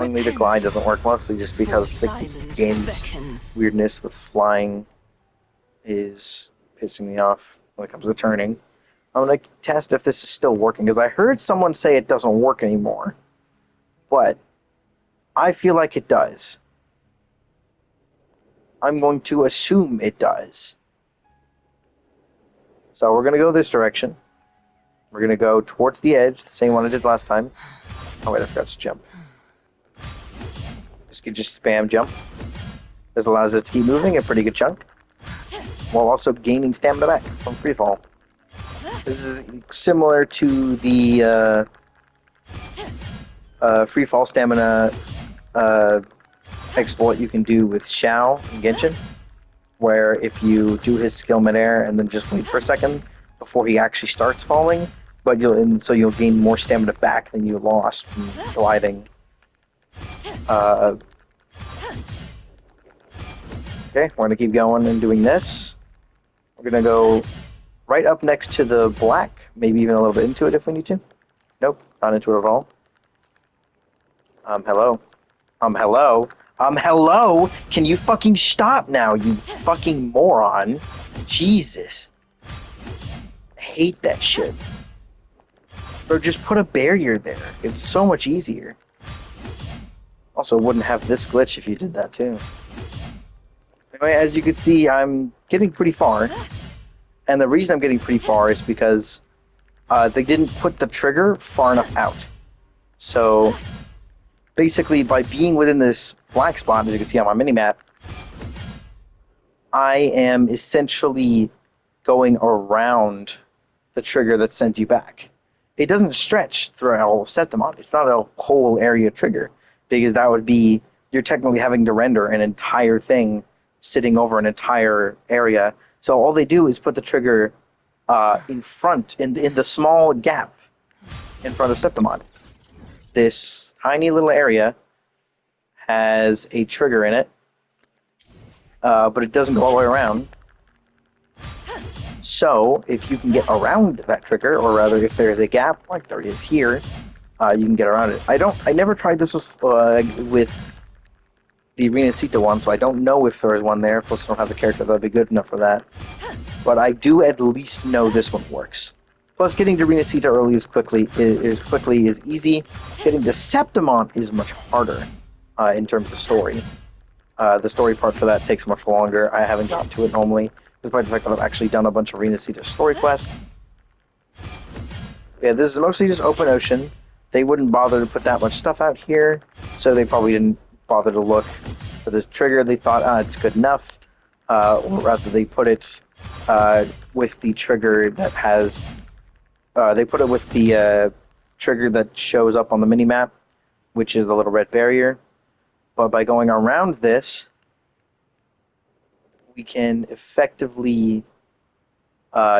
Only the glide doesn't work, mostly just because the game's weirdness with flying is pissing me off when it comes to turning. I'm gonna test if this is still working, because I heard someone say it doesn't work anymore, but I feel like it does. I'm going to assume it does. So we're gonna go this direction. We're gonna go towards the edge, the same one I did last time. Oh wait, I forgot to jump. Just spam jump. This allows us to keep moving a pretty good chunk, while also gaining stamina back from free fall. This is similar to the free fall stamina exploit you can do with Xiao in Genshin, where if you do his skill midair and then just wait for a second before he actually starts falling, so you'll gain more stamina back than you lost from gliding. Okay, we're gonna keep going and doing this. We're gonna go right up next to the black, maybe even a little bit into it if we need to. Nope, not into it at all. Hello. Hello. Hello? Can you fucking stop now, you fucking moron? Jesus. I hate that shit. Or just put a barrier there. It's so much easier. Also, wouldn't have this glitch if you did that too. Anyway, as you can see, I'm getting pretty far. And the reason I'm getting pretty far is because they didn't put the trigger far enough out. So, basically, by being within this black spot, as you can see on my minimap, I am essentially going around the trigger that sends you back. It doesn't stretch throughout all of septimont. It's not a whole area trigger, because that would be, you're technically having to render an entire thing sitting over an entire area. So all they do is put the trigger in front, in the small gap in front of septimont. This tiny little area has a trigger in it, but it doesn't go all the way around. So if you can get around that trigger, or rather if there's a gap like there is here, you can get around it. I never tried this with the Arena Sita one, so I don't know if there is one there. Plus, I don't have the character that'd be good enough for that. But I do at least know this one works. Plus, getting to Arena Sita early is easy. Getting to Septimont is much harder in terms of story. The story part for that takes much longer. I haven't got to it normally, despite the fact that I've actually done a bunch of Arena Sita story quests. Yeah, this is mostly just open ocean. They wouldn't bother to put that much stuff out here, so they probably didn't bother to look for this trigger. They thought, it's good enough. Or rather, they put it with the trigger that has... they put it with the trigger that shows up on the minimap, which is the little red barrier. But by going around this, we can effectively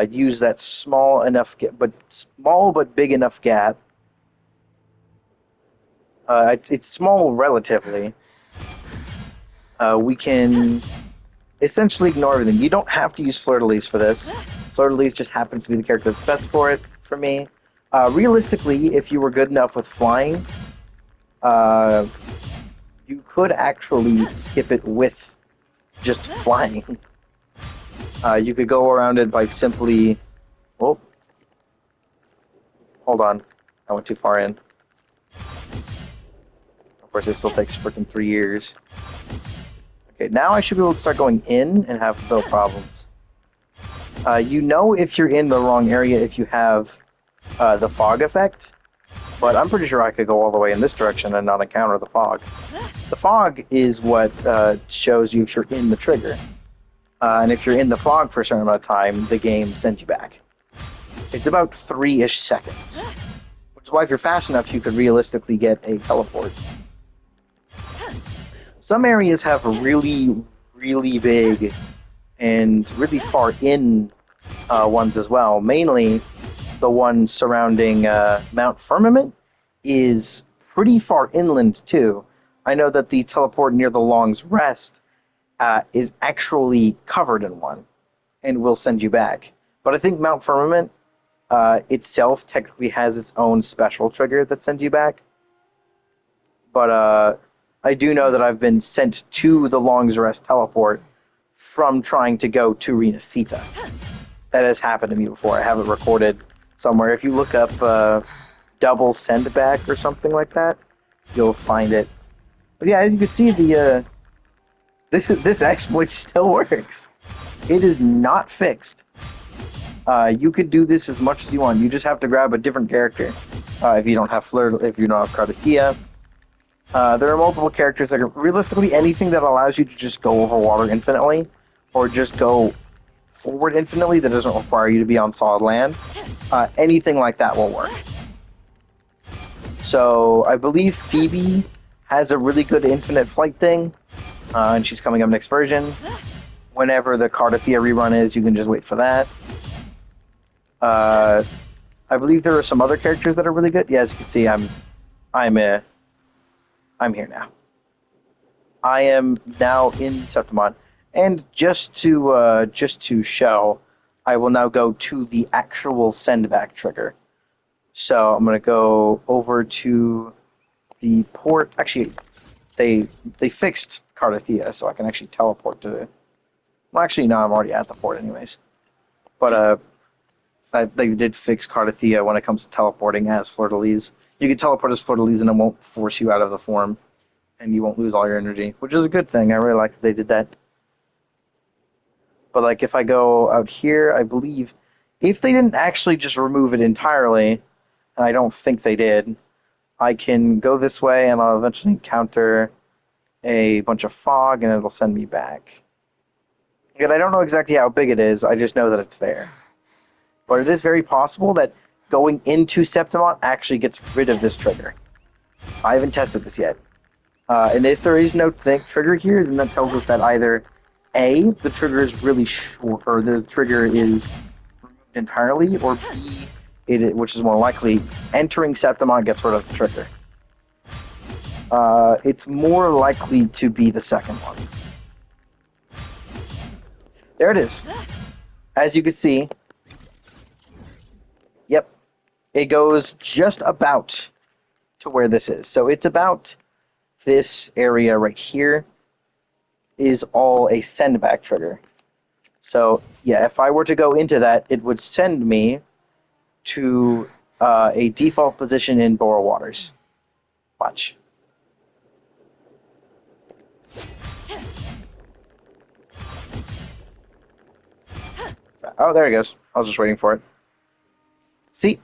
use that small but big enough gap. It's small relatively. We can essentially ignore everything. You don't have to use Fleur-de-Lis for this. Fleur-de-Lis just happens to be the character that's best for it, for me. Realistically, if you were good enough with flying, you could actually skip it with just flying. You could go around it by simply... Oh. Hold on. I went too far in. Of course, it still takes freaking 3 years. Okay, now I should be able to start going in and have no problems. You know if you're in the wrong area if you have the fog effect, but I'm pretty sure I could go all the way in this direction and not encounter the fog. The fog is what shows you if you're in the trigger. And if you're in the fog for a certain amount of time, the game sends you back. It's about 3-ish seconds. Which is why if you're fast enough, you could realistically get a teleport. Some areas have really, really big and really far in ones as well. Mainly, the one surrounding Mount Firmament is pretty far inland too. I know that the teleport near the Long's Rest is actually covered in one and will send you back. But I think Mount Firmament itself technically has its own special trigger that sends you back. But I do know that I've been sent to the Long's Rest teleport from trying to go to Renacita. That has happened to me before. I have it recorded somewhere. If you look up double send back or something like that, you'll find it. But yeah, as you can see, the this exploit still works. It is not fixed. You could do this as much as you want. You just have to grab a different character. If you don't have Flirt, if you don't have Cardathia. There are multiple characters that are realistically anything that allows you to just go over water infinitely, or just go forward infinitely that doesn't require you to be on solid land. Anything like that will work. So I believe Phoebe has a really good infinite flight thing, and she's coming up next version. Whenever the Cardathia rerun is, you can just wait for that. I believe there are some other characters that are really good. Yeah, as you can see, I'm here now. I am now in Septimont, and just to show, I will now go to the actual send back trigger. So I'm gonna go over to the port. Actually, they fixed Cardathia, so I can actually teleport to. Well, actually, no, I'm already at the port anyways. But they did fix Cardathia when it comes to teleporting as Fleur-de-Lis. You can teleport as Fleur-de-Lis and it won't force you out of the form, and you won't lose all your energy, which is a good thing. I really like that they did that. But like if I go out here, I believe if they didn't actually just remove it entirely, and I don't think they did, I can go this way and I'll eventually encounter a bunch of fog and it'll send me back. Again, I don't know exactly how big it is, I just know that it's there. But it is very possible that going into Septimont actually gets rid of this trigger. I haven't tested this yet. And if there is no trigger here, then that tells us that either A, the trigger is really short, or the trigger is removed entirely, or B, which is more likely, entering Septimont gets rid of the trigger. It's more likely to be the second one. There it is. As you can see, yep, it goes just about to where this is. So it's about this area right here is all a send back trigger. So yeah, if I were to go into that, it would send me to a default position in Bora Waters. Watch. Oh, there it goes. I was just waiting for it. See?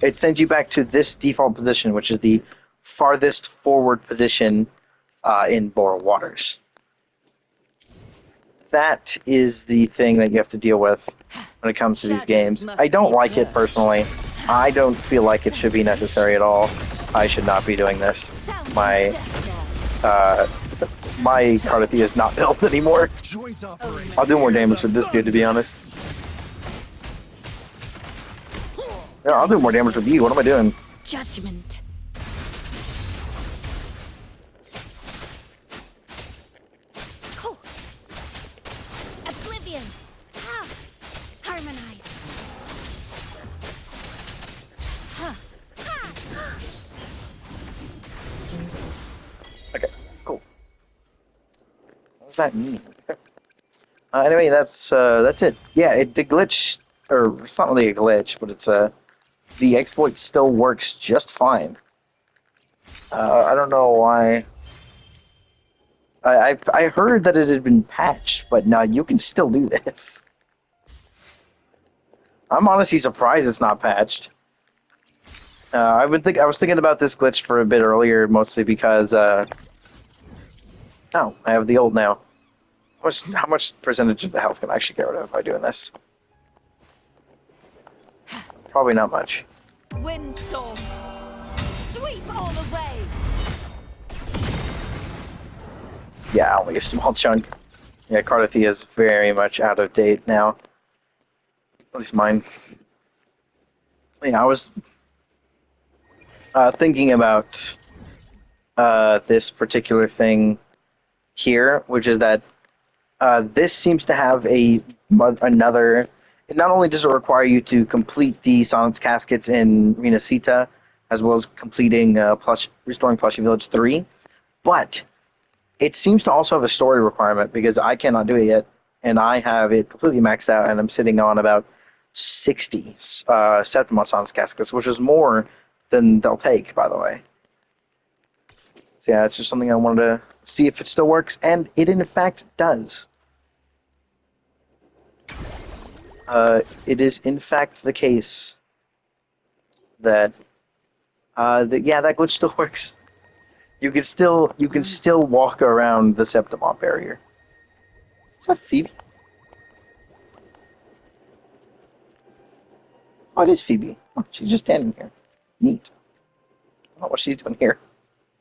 It sends you back to this default position, which is the farthest forward position in Bora Waters. That is the thing that you have to deal with when it comes to these games. I don't like it personally. I don't feel like it should be necessary at all. I should not be doing this. My Cardathia is not built anymore. I'll do more damage with this dude, to be honest. Yeah, I'll do more damage with you. What am I doing? Judgment. Cool. Oblivion. Ah. Harmonize. Huh. Ah. Okay, cool. What does that mean? Anyway, that's it. Yeah, the glitch, or it's not really a glitch, but it's the exploit still works just fine. I don't know why. I heard that it had been patched, but no, you can still do this. I'm honestly surprised it's not patched. I was thinking about this glitch for a bit earlier, mostly because oh, I have the old now. How much percentage of the health can I actually get rid of by doing this? Probably not much. Windstorm. Sweep all the way. Yeah, only a small chunk. Yeah, Cardathia is very much out of date now. At least mine. Yeah, I was thinking about this particular thing here, which is that this seems to have another. Not only does it require you to complete the Silence Caskets in Renacita as well as completing restoring Plushy Village 3. But it seems to also have a story requirement because I cannot do it yet, and I have it completely maxed out, and I'm sitting on about 60 Septimont Sans Cascas, which is more than they'll take, by the way. So yeah, it's just something I wanted to see if it still works, and it in fact does. It is in fact the case that yeah, that glitch still works. You can still walk around the Septimont barrier. Is that Phoebe? Oh, it is Phoebe. Oh, she's just standing here. Neat. I don't know what she's doing here.